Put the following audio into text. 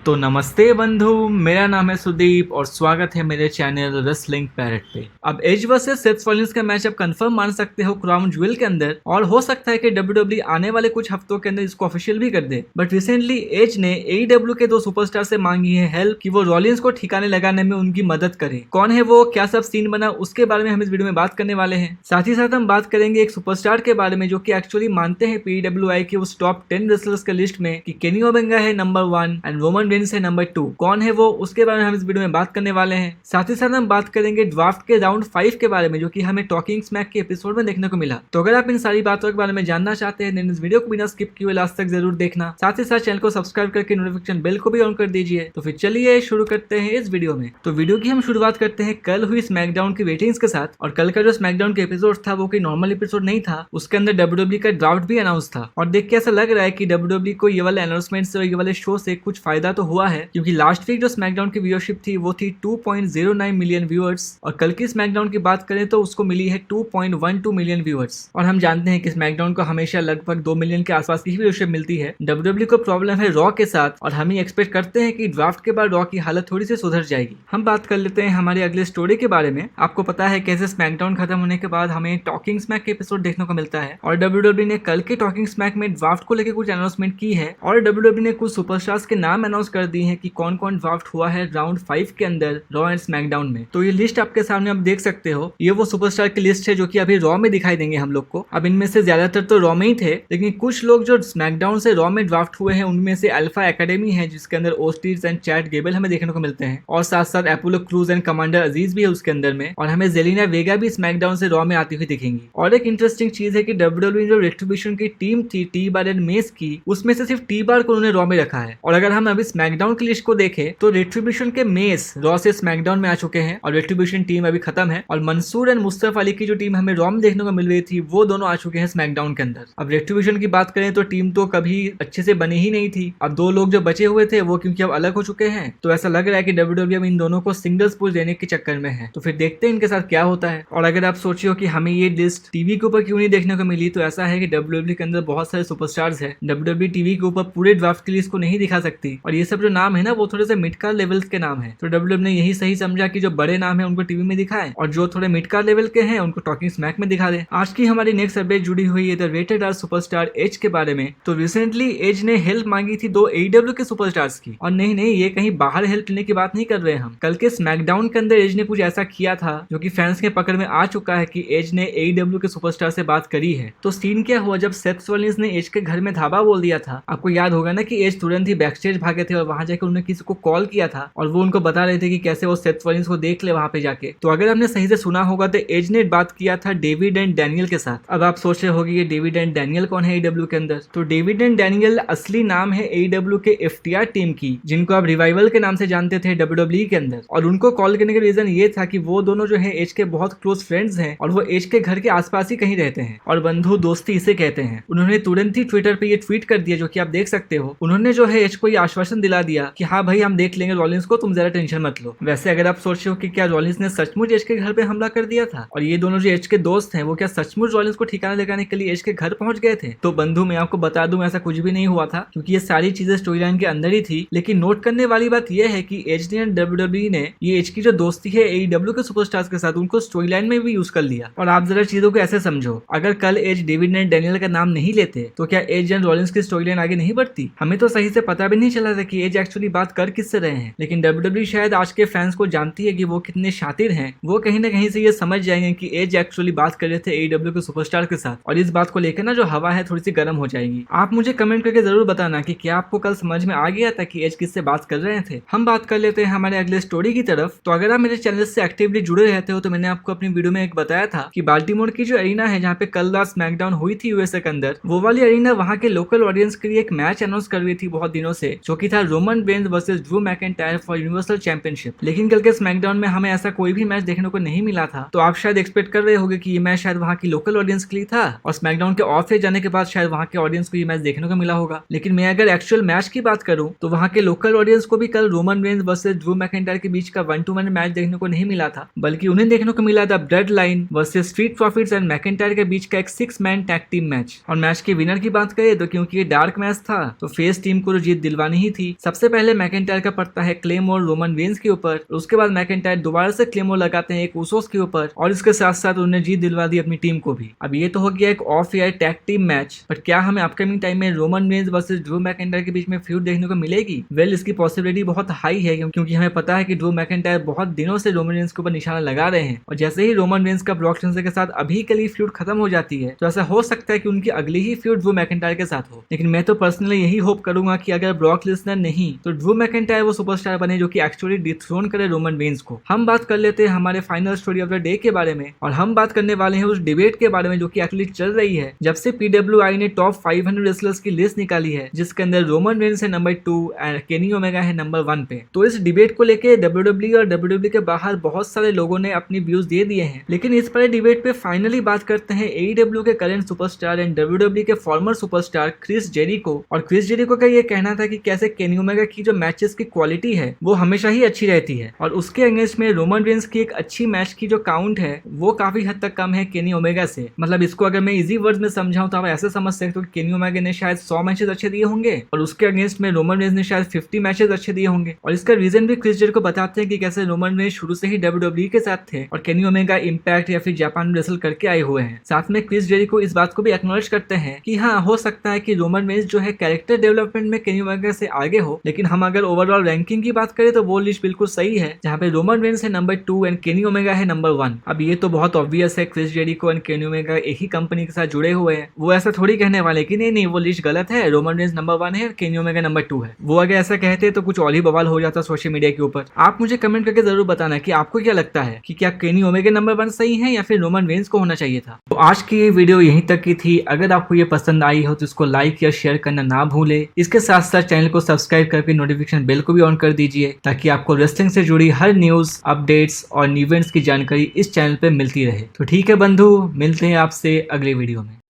तो नमस्ते बंधु, मेरा नाम है सुदीप और स्वागत है मेरे चैनल रेसलिंग पैरेट पे। अब एज वर्सेस सेथ रॉलिंस का मैच अब कंफर्म मान सकते हो क्राउन ज्वेल के अंदर, और हो सकता है कि WWE आने वाले कुछ हफ्तों के अंदर इसको ऑफिशियल भी कर दे। बट रिसेंटली एज ने AEW के दो सुपरस्टार से मांगी है हेल्प कि वो रॉलिंस को ठिकाने लगाने में उनकी मदद करे। कौन है वो, क्या सब सीन बना, उसके बारे में हम इस वीडियो में बात करने वाले हैं। साथ ही साथ हम बात करेंगे एक सुपरस्टार के बारे में जो कि एक्चुअली मानते हैं PWI के उस टॉप 10 रेसलर्स के लिस्ट में कि केनी ओमेगा है नंबर 1 एंड रोमन रेंस है नंबर 2। कौन है वो, उसके बारे में हम इस वीडियो में बात करने वाले हैं। साथ ही साथ हम बात करेंगे ड्राफ्ट के राउंड 5 के बारे में जो कि हमें टॉकिंग स्मैक के एपिसोड में देखने को मिला। तो अगर आप इन सारी बातों के बारे में जानना चाहते हैं इस वीडियो को बिना स्किप किए लास्ट तक जरूर देखना। साथ ही साथ चैनल को सब्सक्राइब करके नोटिफिकेशन बेल को भी ऑन कर दीजिए। तो फिर चलिए शुरू करते हैं इस वीडियो में। तो वीडियो की हम शुरुआत करते हैं कल हुई स्मैकडाउन की रेटिंग्स के साथ। और कल का जो स्मैकडाउन के एपिसोड था वो कोई नॉर्मल एपिसोड नहीं था, उसके अंदर WWE का ड्राफ्ट भी अनाउंस था। और देख के ऐसा लग रहा है कि WWE को ये वाले अनाउंसमेंट से और ये वाले शो से कुछ फायदा तो हुआ है, क्योंकि लास्ट वीक जो स्मैकडाउन की व्यूअरशिप थी वो थी 2.09 मिलियन व्यूअर्स, और कल की स्मैकडाउन की बात करें तो उसको मिली है 2.12 मिलियन व्यूअर्स। और हम जानते हैं कि स्मैकडाउन को हमेशा लगभग 2 मिलियन के आसपास की व्यूअरशिप मिलती है। WWE को प्रॉब्लम है रॉ के साथ, और हम एक्सपेक्ट करते हैं कि ड्राफ्ट के बाद रॉ की हालत थोड़ी सी सुधर जाएगी। हम बात कर लेते हैं हमारे अगले स्टोरी के बारे में। आपको पता है कैसे स्मैकडाउन खत्म होने के बाद हमें टॉकिंग स्मैक के एपिसोड देखने को मिलता है, और WWE ने कल के टॉकिंग स्मैक में ड्राफ्ट को लेकर कुछ अनाउंसमेंट की है, और WWE ने कुछ सुपरस्टार्स के नाम अनाउंस कर दिए हैं कि कौन कौन ड्राफ्ट हुआ है राउंड 5 के अंदर रॉ एंड स्मैकडाउन में। तो ये लिस्ट आपके सामने आप देख सकते हो, ये वो सुपरस्टार की लिस्ट है जो कि अभी रॉ में दिखाई देंगे हम लोग को। अब इनमें से ज्यादातर तो रॉ में ही थे, लेकिन कुछ लोग जो स्मैकडाउन से रॉ में ड्राफ्ट हुए हैं उनमें से अल्फा एकेडमी है जिसके अंदर ओस्टिस एंड चैट गेबल हमें देखने को मिलते हैं, और साथ साथ अपोलो क्रूज एंड कमांडर अजीज भी है उसके अंदर में, और हमें जेलिना वेगा भी स्मैकडाउन से रॉ में आती हुई दिखेंगी। और एक इंटरेस्टिंग चीज है कि WWE जो रेट्रिब्यूशन की टीम थी टी बार एंड मेस की, उसमें से सिर्फ टी बार को उन्होंने रॉ में रखा है। और अगर हम अभी स्मैकडाउन की लिस्ट को देखें तो रेट्रिब्यूशन के मेस रॉ से स्मैकडाउन में आ चुके हैं, और रेट्रिब्यूशन टीम अभी खत्म है, और मंसूर एंड मुस्तफा अली की जो टीम हमें रॉ में देखने को मिल रही थी वो दोनों आ चुके हैं स्मैकडाउन के अंदर। अब रेट्रिब्यूशन की बात करें तो टीम तो कभी अच्छे से बनी ही नहीं थी। अब दो लोग जो बचे हुए थे वो क्योंकि अब अलग हो चुके हैं, तो ऐसा लग रहा है कि WWE अब इन दोनों को सिंगल्स पुश देने के चक्कर में है। तो फिर देखते हैं इनके साथ क्या होता है। और अगर आप सोचे हो कि हमें ये लिस्ट टीवी के ऊपर क्यों नहीं देखने को मिली, तो ऐसा है कि WWE के अंदर बहुत सारे सुपरस्टार्स है। WWE टीवी के ऊपर पूरे ड्राफ्ट की लिस्ट को नहीं दिखा सकती, और ये सब जो नाम है ना वो थोड़े से मिड कार्ड लेवल्स के नाम है। तो WWE ने यही सही समझा कि जो बड़े नाम है उनको टीवी में दिखाए, और जो थोड़े मिड कार्ड लेवल के हैं उनको टॉकिंग स्मैक में दिखा दे। आज की हमारी नेक्स्ट अपडेट जुड़ी हुई है the rated R superstar Edge के बारे में। तो रिसेंटली एज ने हेल्प मांगी थी दो AEW के सुपरस्टार्स की, और नहीं ये कहीं बाहर हेल्प लेने की बात नहीं कर रहे हैं हम। कल के स्मैकडाउन के अंदर एज ने कुछ ऐसा किया था जो कि फैंस के पकड़ में आ चुका है कि एज ने AEW के सुपरस्टार से बात करी है। तो सीन क्या हुआ, जब सेथ रॉलिंस ने एज के घर में धाबा बोल दिया था, आपको याद होगा ना कि एज तुरंत ही बैकस्टेज भागे थे और वहां जाकर उन्होंने किसी को कॉल किया था, और वो उनको बता रहे थे कि कैसे वो सेथ रॉलिंस को देख ले वहां पे जाके। तो अगर आपने सही से सुना होगा तो एज ने बात किया था डेविड एंड डैनियल के साथ। अब आप सोच रहे होंगे ये डेविड एंड डैनियल कौन है AEW के अंदर। तो डेविड एंड डैनियल असली नाम है AEW के FTR टीम की, जिनको आप रिवाइवल के नाम से जानते थे WWE के अंदर। और उनको कॉल करने का रीजन ये था कि वो दोनों जो है एज के बहुत क्लोज फ्रेंड्स हैं, और वो एज के घर के आसपास ही कहीं रहते हैं, और बंधु दोस्ती इसे कहते हैं। उन्होंने तुरंत ही ट्विटर पे ये ट्वीट कर दिया जो कि आप देख सकते हो। उन्होंने जो है एज को ये आश्वासन दिला दिया कि हाँ भाई हम देख लेंगे रॉलिंस को, तुम जरा टेंशन मत लो। वैसे अगर आप सोच रहे हो कि क्या रॉलिंस ने सचमुच एज के घर पे हमला कर दिया था, और ये दोनों जो एज के दोस्त हैं वो क्या सचमुच रॉलिंस को ठिकाना लगाने के लिए एज के घर पहुंच गए थे, तो बंधु मैं आपको बता दूं ऐसा कुछ भी नहीं हुआ था, क्योंकि ये सारी चीजें स्टोरी लाइन के अंदर ही थी। लेकिन नोट करने वाली बात यह है कि एज ने WWE ने ये एज की जो दोस्ती है AEW के सुपरस्टार्स के साथ उनको स्टोरी लाइन में भी यूज कर लिया। और आप जरा चीजों को ऐसे समझो, अगर कल एज डेविड एंड डैनियल का नाम नहीं लेते तो क्या एज एंड रॉलिंस की स्टोरी लाइन आगे नहीं बढ़ती। हमें तो सही से पता भी नहीं चला था कि एज एक्चुअली बात कर किससे रहे हैं। लेकिन WWE शायद आज के फैंस को जानती है कि वो कितने शातिर हैं, वो कहीं ना कहीं से ये समझ जाएंगे कि एज एक्चुअली बात कर रहे थे AEW के सुपरस्टार के साथ, और इस बात को लेकर ना जो हवा है थोड़ी सी गर्म हो जाएगी। आप मुझे कमेंट करके जरूर बताना कि क्या आपको कल समझ में आ गया था कि एज किससे बात कर रहे थे। हम बात कर लेते हैं हमारे अगले स्टोरी की तरफ। तो अगर आप मेरे चैनल से एक्टिवली जुड़े रहते हो तो मैंने आपको अपनी वीडियो में एक बताया था कि बाल्टीमोर की जो अरीना है जहाँ पे कल रात स्मैकडाउन हुई थी USA के अंदर, वो वाली अरीना वहाँ के लोकल ऑडियंस के लिए एक मैच अनाउंस कर रही थी बहुत दिनों से, जो कि था Roman Reigns versus Drew McIntyre for universal championship. लेकिन कल के स्मैकडाउन में हमें ऐसा कोई भी मैच देखने को नहीं मिला था। तो आप शायद एक्सपेक्ट कर रहे होंगे कि ये मैच शायद वहाँ की लोकल ऑडियंस के लिए था, और स्मैकडाउन के ऑफ जाने के बाद शायद वहाँ के ऑडियंस को ये मैच देखने को मिला होगा। लेकिन मैं अगर एक्चुअल मैच की बात करूं तो वहाँ के लोकल ऑडियंस को भी कल Roman Reigns versus Drew McIntyre के बीच का 1-to-1 मैच देखने को नहीं मिला था, बल्कि उन्हें देखने को मिला था blood line versus street profits and McIntyre के बीच का एक 6-man टैग टीम मैच। और मैच के विनर की बात करें तो क्योंकि ये डार्क मैच था तो फेस टीम को तो जीत दिलवानी ही थी, सबसे पहले मैकेंटायर का पड़ता है क्लेमोर रोमन रेंज के ऊपर, उसके बाद मैकेंटायर दोबारा से क्लेमोर लगाते हैं एक उसोस के ऊपर और इसके साथ साथ उन्हें जीत दिलवा दी अपनी टीम को भी। अब ये तो हो गया एक of air tag team match, but क्या हमें अपकमिंग टाइम में Roman Reigns versus Drew McIntyre के बीच में फ्यूड देखने को मिलेगी? वेल, इसकी पॉसिबिलिटी बहुत हाई है क्योंकि हमें पता है कि ड्रू मैकेंटायर बहुत दिनों से रोमन रेंज के ऊपर निशाना लगा रहे हैं और जैसे ही रोमन रेंज का ब्रॉक लेसनर के साथ अभी के लिए फ्यूड खत्म हो जाती है तो ऐसा हो सकता है कि उनकी अगली ही फ्यूड ड्रू मैकेंटायर के साथ हो। लेकिन मैं तो पर्सनली यही होप करूंगा कि अगर ब्रॉक लेसनर नहीं तो ड्रू मैकेंटायर वो सुपरस्टार बने जो कि एक्चुअली डिथ्रोन करे रोमन रेंज को। हम बात कर लेते हैं हमारे final story of the day के बारे में और हम बात करने वाले हैं उस डिबेट के बारे में जो कि एक्चुअली चल रही है जब से PWI ने टॉप 500 रेसलर्स की लिस्ट निकाली है, जिसके अंदर रोमन रेंज है नंबर 2 एंड केनी ओमेगा है नंबर 1 पे। तो इस डिबेट को लेके WWE और WWE के बाहर बहुत सारे लोगों ने अपनी व्यूज दे दिए हैं, लेकिन इस पर डिबेट पे फाइनली बात करते हैं AEW के करंट सुपरस्टार एंड WWE के फॉर्मर सुपरस्टार क्रिस जेरिको। और क्रिस जेरिको का ये कहना था कि कैसे केनी ओमेगा की जो मैचेस की क्वालिटी है वो हमेशा ही अच्छी रहती है और उसके अगेंस्ट में रोमन रेंज की एक अच्छी मैच की जो काउंट है वो काफी हद तक कम है केनी ओमेगा से। मतलब इसको अगर मैं इजी वर्ड्स में समझाऊं तो आप ऐसे समझ सकते हो कि केनी ओमेगा ने शायद 100 मैचेस अच्छे दिए होंगे और उसके अगेंस्ट में रोमन रेंज ने शायद 50 मैचेस अच्छे दिए होंगे। और इसका रीजन भी क्रिस जेरिको बताते हैं कि कैसे रोमन रेंज शुरू से ही WWE के साथ थे और केनी ओमेगा इंपैक्ट या फिर जापान में रेसल करके आए हुए हैं। साथ में क्रिस जेरिको इस बात को भी एक्नॉलेज करते हैं कि हाँ, हो सकता है कि रोमन रेंज जो है कैरेक्टर डेवलपमेंट में केनी ओमेगा से आगे हो, लेकिन हम अगर ओवरऑल रैंकिंग की बात करें तो वो लिस्ट बिल्कुल सही है जहाँ पे रोमन रेंज है नंबर 2 एंड केनी ओमेगा है नंबर 1। अब ये तो बहुत ऑब्वियस है, Chris Jericho and Kenny Omega एक ही कंपनी के साथ जुड़े हुए हैं, वो ऐसा थोड़ी कहने वाले कि नहीं वो लिस्ट गलत है, रोमन रेंज नंबर 1 है, केनी ओमेगा नंबर 2 है। वो अगर ऐसा कहते तो कुछ और ही बवाल हो जाता सोशल मीडिया के ऊपर। आप मुझे कमेंट करके जरूर बताना कि आपको क्या लगता है कि क्या केनी ओमेगा नंबर 1 सही है या फिर रोमन रेंज को होना चाहिए था। तो आज की ये वीडियो यहीं तक की थी। अगर आपको ये पसंद आई हो तो इसको लाइक या शेयर करना ना भूले। इसके साथ साथ चैनल को सब्सक्राइब करके नोटिफिकेशन बेल को भी ऑन कर दीजिए ताकि आपको रेसलिंग से जुड़ी हर न्यूज, अपडेट्स और इवेंट्स की जानकारी इस चैनल पे मिलती रहे। तो ठीक है बंधु, मिलते हैं आपसे अगले वीडियो में।